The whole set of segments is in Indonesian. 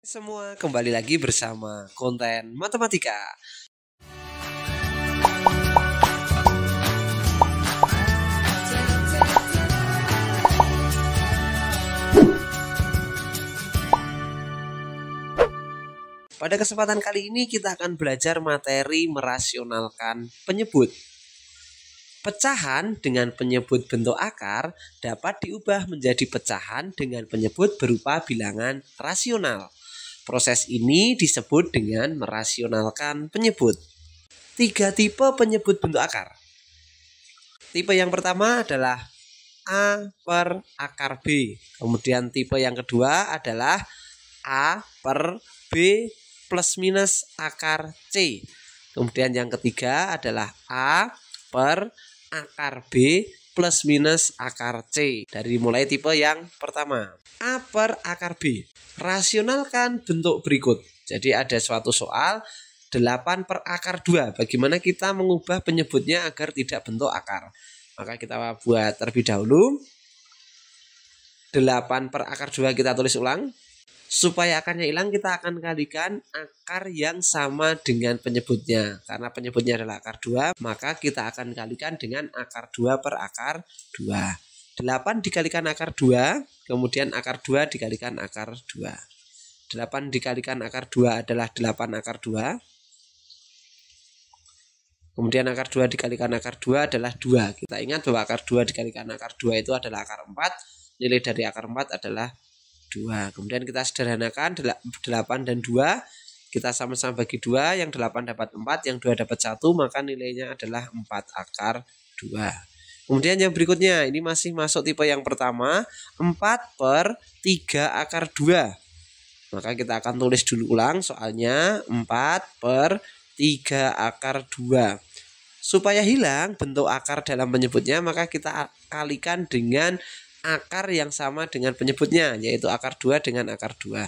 Semua kembali lagi bersama konten matematika. Pada kesempatan kali ini kita akan belajar materi merasionalkan penyebut. Pecahan dengan penyebut bentuk akar dapat diubah menjadi pecahan dengan penyebut berupa bilangan rasional. Proses ini disebut dengan merasionalkan penyebut. 3 tipe penyebut bentuk akar. Tipe yang pertama adalah A per akar B. Kemudian tipe yang kedua adalah A per B plus minus akar C. Kemudian yang ketiga adalah A per akar B plus minus akar C. Dari mulai tipe yang pertama. A per akar B. Rasionalkan bentuk berikut. Jadi ada suatu soal 8 per akar 2. Bagaimana kita mengubah penyebutnya agar tidak bentuk akar. Maka kita buat terlebih dahulu. 8 per akar 2 kita tulis ulang. Supaya akarnya hilang kita akan kalikan akar yang sama dengan penyebutnya. Karena penyebutnya adalah akar 2, maka kita akan kalikan dengan akar 2 per akar 2. 8 dikalikan akar 2, kemudian akar 2 dikalikan akar 2. 8 dikalikan akar 2 adalah 8 akar 2. Kemudian akar 2 dikalikan akar 2 adalah 2. Kita ingat bahwa akar 2 dikalikan akar 2 itu adalah akar 4. Nilai dari akar 4 adalah 2. Kemudian kita sederhanakan 8 dan 2. Kita sama-sama bagi 2. Yang 8 dapat 4, yang 2 dapat 1. Maka nilainya adalah 4 akar 2. Kemudian yang berikutnya, ini masih masuk tipe yang pertama, 4 per 3 akar 2. Maka kita akan tulis dulu ulang soalnya 4 per 3 akar 2. Supaya hilang bentuk akar dalam penyebutnya, maka kita kalikan dengan akar yang sama dengan penyebutnya, yaitu akar 2 dengan akar 2.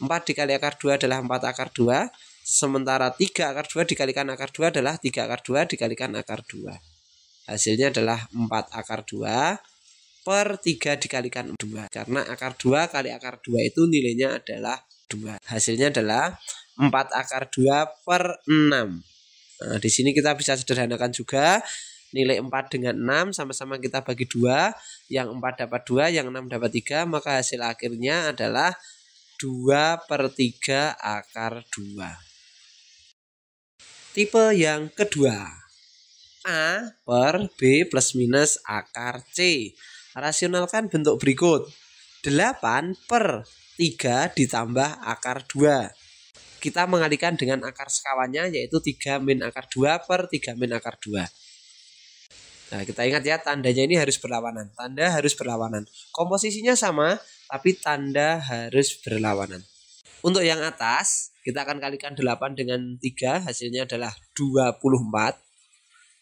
4 dikali akar 2 adalah 4 akar 2. Sementara 3 akar 2 dikalikan akar 2 adalah 3 akar 2 dikalikan akar 2. Hasilnya adalah 4 akar 2 per 3 dikalikan 2. Karena akar 2 kali akar 2 itu nilainya adalah 2. Hasilnya adalah 4 akar 2 per 6. Nah, di sini kita bisa sederhanakan juga. Nilai 4 dengan 6 sama-sama kita bagi 2. Yang 4 dapat 2, yang 6 dapat 3. Maka hasil akhirnya adalah 2 per 3 akar 2. Tipe yang kedua. A per B plus minus akar C. Rasionalkan bentuk berikut. 8 per 3 ditambah akar 2. Kita mengalihkan dengan akar sekawannya, yaitu 3 min akar 2 per 3 min akar 2. Nah, kita ingat ya, tandanya ini harus berlawanan. Tanda harus berlawanan. Komposisinya sama, tapi tanda harus berlawanan. Untuk yang atas, kita akan kalikan 8 dengan 3, hasilnya adalah 24.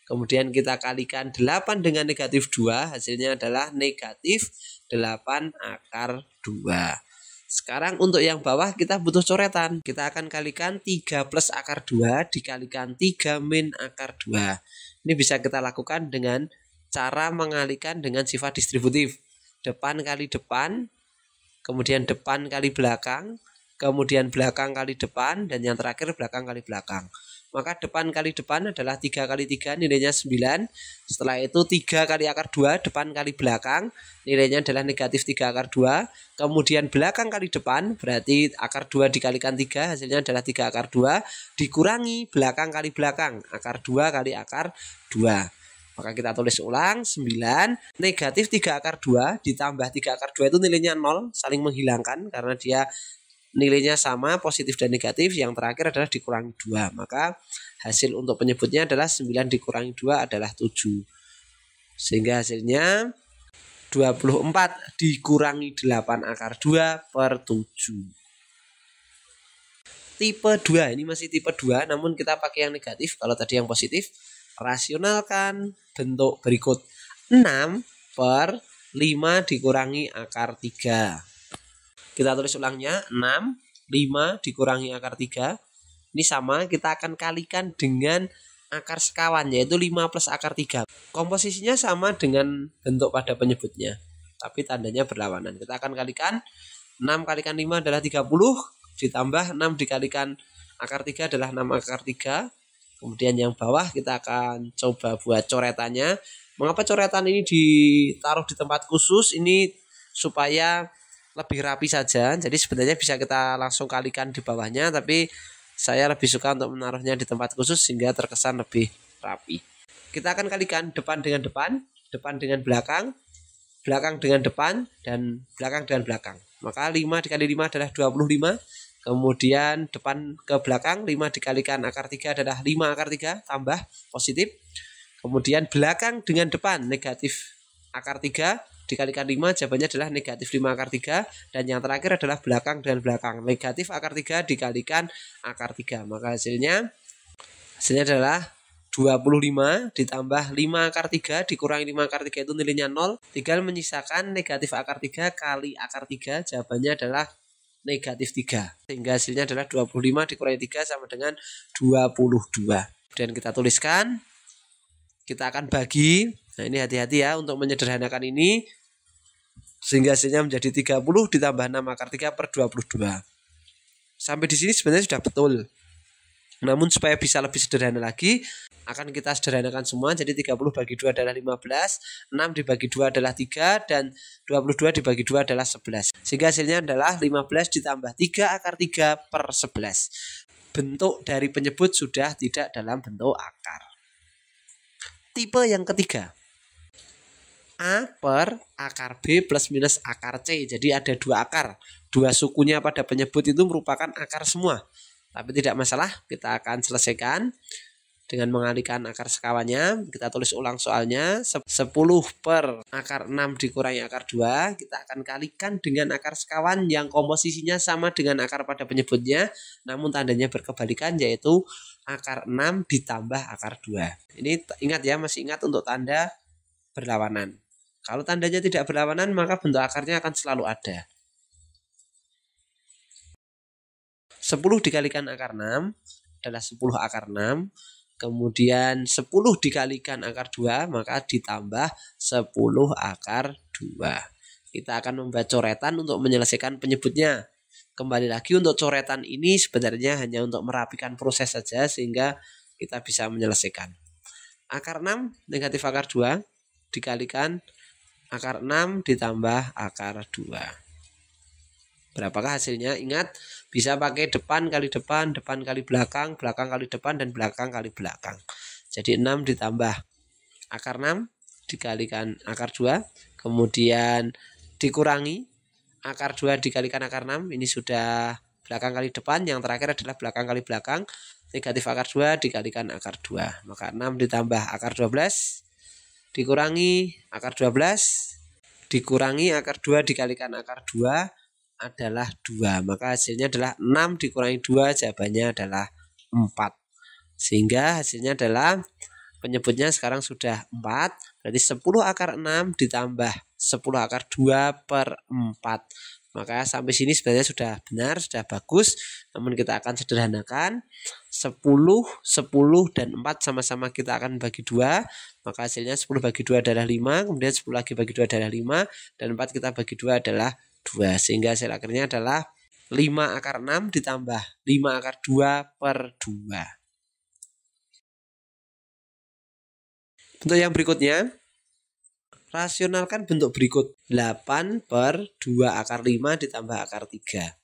Kemudian kita kalikan 8 dengan negatif 2, hasilnya adalah negatif 8 akar 2. Sekarang untuk yang bawah kita butuh coretan. Kita akan kalikan 3 plus akar 2 dikalikan 3 min akar 2. Ini bisa kita lakukan dengan cara mengalihkan dengan sifat distributif. Depan kali depan, kemudian depan kali belakang, kemudian belakang kali depan, dan yang terakhir belakang kali belakang. Maka depan kali depan adalah 3 kali 3, nilainya 9. Setelah itu 3 kali akar 2, depan kali belakang, nilainya adalah negatif 3 akar 2. Kemudian belakang kali depan, berarti akar 2 dikalikan 3, hasilnya adalah 3 akar 2. Dikurangi belakang kali belakang, akar 2 kali akar 2. Maka kita tulis ulang, 9. Negatif 3 akar 2 ditambah 3 akar 2 itu nilainya 0, saling menghilangkan karena dia nilainya sama, positif dan negatif. Yang terakhir adalah dikurangi 2. Maka hasil untuk penyebutnya adalah 9 dikurangi 2 adalah 7. Sehingga hasilnya 24 dikurangi 8 akar 2 per 7. Tipe 2, ini masih tipe 2, namun kita pakai yang negatif. Kalau tadi yang positif, rasionalkan bentuk berikut. 6 per 5 dikurangi akar 3. Kita tulis ulangnya, 6, 5 dikurangi akar 3. Ini sama, kita akan kalikan dengan akar sekawan, yaitu 5 plus akar 3. Komposisinya sama dengan bentuk pada penyebutnya, tapi tandanya berlawanan. Kita akan kalikan, 6 kalikan 5 adalah 30. ditambah 6 dikalikan akar 3 adalah 6 akar 3. Kemudian yang bawah kita akan coba buat coretannya. Mengapa coretan ini ditaruh di tempat khusus? Ini supaya lebih rapi saja. Jadi sebenarnya bisa kita langsung kalikan di bawahnya, tapi saya lebih suka untuk menaruhnya di tempat khusus sehingga terkesan lebih rapi. Kita akan kalikan depan dengan depan, depan dengan belakang, belakang dengan depan, dan belakang dengan belakang. Maka 5 dikali 5 adalah 25. Kemudian depan ke belakang 5 dikalikan akar 3 adalah 5 akar 3 tambah positif. Kemudian belakang dengan depan negatif akar 3 dikalikan 5 jawabannya adalah negatif 5 akar 3. Dan yang terakhir adalah belakang dengan belakang, negatif akar 3 dikalikan akar 3. Maka hasilnya adalah 25 ditambah 5 akar 3 dikurangi 5 akar 3 itu nilainya 0. Tinggal menyisakan negatif akar 3 kali akar 3, jawabannya adalah negatif 3. Sehingga hasilnya adalah 25 dikurangi 3 sama dengan 22. Kemudian kita tuliskan. Kita akan bagi. Nah ini hati-hati ya untuk menyederhanakan ini. Sehingga hasilnya menjadi 30 ditambah 6 akar 3 per 22. Sampai di sini sebenarnya sudah betul. Namun supaya bisa lebih sederhana lagi, akan kita sederhanakan semua. Jadi 30 bagi 2 adalah 15, 6 dibagi 2 adalah 3, dan 22 dibagi 2 adalah 11. Sehingga hasilnya adalah 15 ditambah 3 akar 3 per 11. Bentuk dari penyebut sudah tidak dalam bentuk akar. Tipe yang ketiga, A per akar B plus minus akar C. Jadi ada dua akar. Dua sukunya pada penyebut itu merupakan akar semua. Tapi tidak masalah, kita akan selesaikan dengan mengalihkan akar sekawannya. Kita tulis ulang soalnya. 10 per akar 6 dikurangi akar 2. Kita akan kalikan dengan akar sekawan yang komposisinya sama dengan akar pada penyebutnya, namun tandanya berkebalikan, yaitu akar 6 ditambah akar 2. Ini ingat ya, masih ingat untuk tanda berlawanan. Kalau tandanya tidak berlawanan, maka bentuk akarnya akan selalu ada. 10 dikalikan akar 6 adalah 10 akar 6. Kemudian 10 dikalikan akar 2, maka ditambah 10 akar 2. Kita akan membuat coretan untuk menyelesaikan penyebutnya. Kembali lagi, untuk coretan ini sebenarnya hanya untuk merapikan proses saja sehingga kita bisa menyelesaikan. Akar 6 negatif akar 2 dikalikan akar 6 ditambah akar 2. Berapakah hasilnya? Ingat, bisa pakai depan kali depan, depan kali belakang, belakang kali depan, dan belakang kali belakang. Jadi 6 ditambah akar 6 dikalikan akar 2, kemudian dikurangi akar 2 dikalikan akar 6. Ini sudah belakang kali depan, yang terakhir adalah belakang kali belakang. Negatif akar 2 dikalikan akar 2. Maka 6 ditambah akar 12 dikurangi akar 12 dikurangi akar 2 dikalikan akar 2 adalah 2. Maka hasilnya adalah 6 dikurangi 2, jawabannya adalah 4. Sehingga hasilnya adalah penyebutnya sekarang sudah 4. Berarti 10 akar 6 ditambah 10 akar 2 per 4. Maka sampai sini sebenarnya sudah benar, sudah bagus. Namun kita akan sederhanakan. 10, 10, dan 4 sama-sama kita akan bagi 2. Maka hasilnya 10 bagi 2 adalah 5. Kemudian 10 lagi bagi 2 adalah 5. Dan 4 kita bagi 2 adalah 2. Sehingga hasil akhirnya adalah 5 akar 6 ditambah 5 akar 2 per 2. Bentuk yang berikutnya, rasionalkan bentuk berikut. 8 per 2 akar 5 ditambah akar 3.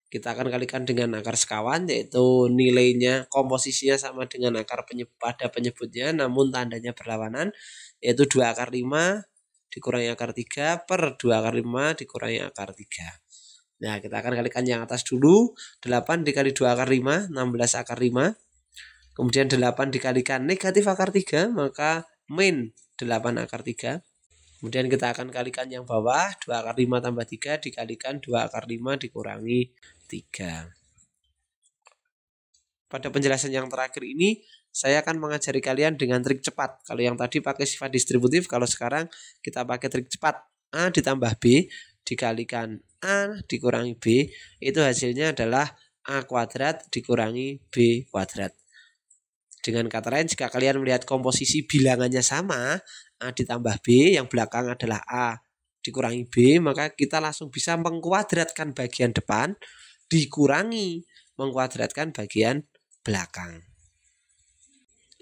Kita akan kalikan dengan akar sekawan, yaitu nilainya, komposisinya sama dengan akar pada penyebutnya, namun tandanya berlawanan, yaitu 2 akar 5 dikurangi akar 3 per 2 akar 5 dikurangi akar 3. Nah, kita akan kalikan yang atas dulu. 8 dikali 2 akar 5, 16 akar 5. Kemudian 8 dikalikan negatif akar 3, maka min 8 akar 3. Kemudian kita akan kalikan yang bawah. 2 akar 5 tambah 3 dikalikan 2 akar 5 dikurangi 3. Pada penjelasan yang terakhir ini, saya akan mengajari kalian dengan trik cepat. Kalau yang tadi pakai sifat distributif, kalau sekarang kita pakai trik cepat. A ditambah B dikalikan A dikurangi B, itu hasilnya adalah A kuadrat dikurangi B kuadrat. Dengan kata lain, jika kalian melihat komposisi bilangannya sama, A ditambah B, yang belakang adalah A dikurangi B, maka kita langsung bisa mengkuadratkan bagian depan dikurangi mengkuadratkan bagian belakang.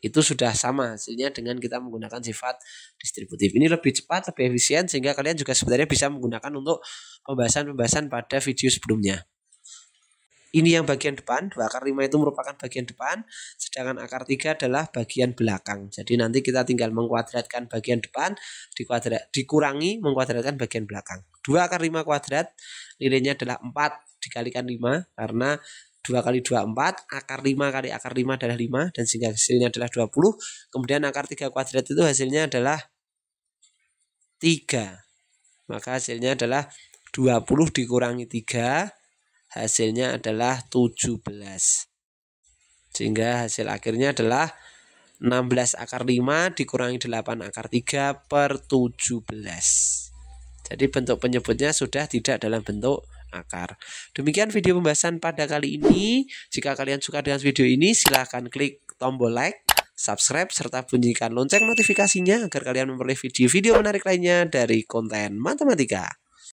Itu sudah sama hasilnya dengan kita menggunakan sifat distributif. Ini lebih cepat, lebih efisien, sehingga kalian juga sebenarnya bisa menggunakan untuk pembahasan-pembahasan pada video sebelumnya. Ini yang bagian depan, 2 akar 5 itu merupakan bagian depan, sedangkan akar 3 adalah bagian belakang. Jadi nanti kita tinggal mengkuadratkan bagian depan, dikurangi mengkuadratkan bagian belakang. 2 akar 5 kuadrat, nilainya adalah 4 dikalikan 5, karena 2 kali 2 4, akar 5 kali akar 5 adalah 5, dan sehingga hasilnya adalah 20. Kemudian akar 3 kuadrat itu hasilnya adalah 3. Maka hasilnya adalah 20 dikurangi 3, hasilnya adalah 17. Sehingga hasil akhirnya adalah 16 akar 5 dikurangi 8 akar 3 per 17. Jadi bentuk penyebutnya sudah tidak dalam bentuk akar. Demikian video pembahasan pada kali ini. Jika kalian suka dengan video ini, silahkan klik tombol like, subscribe, serta bunyikan lonceng notifikasinya agar kalian memperoleh video-video menarik lainnya dari konten matematika.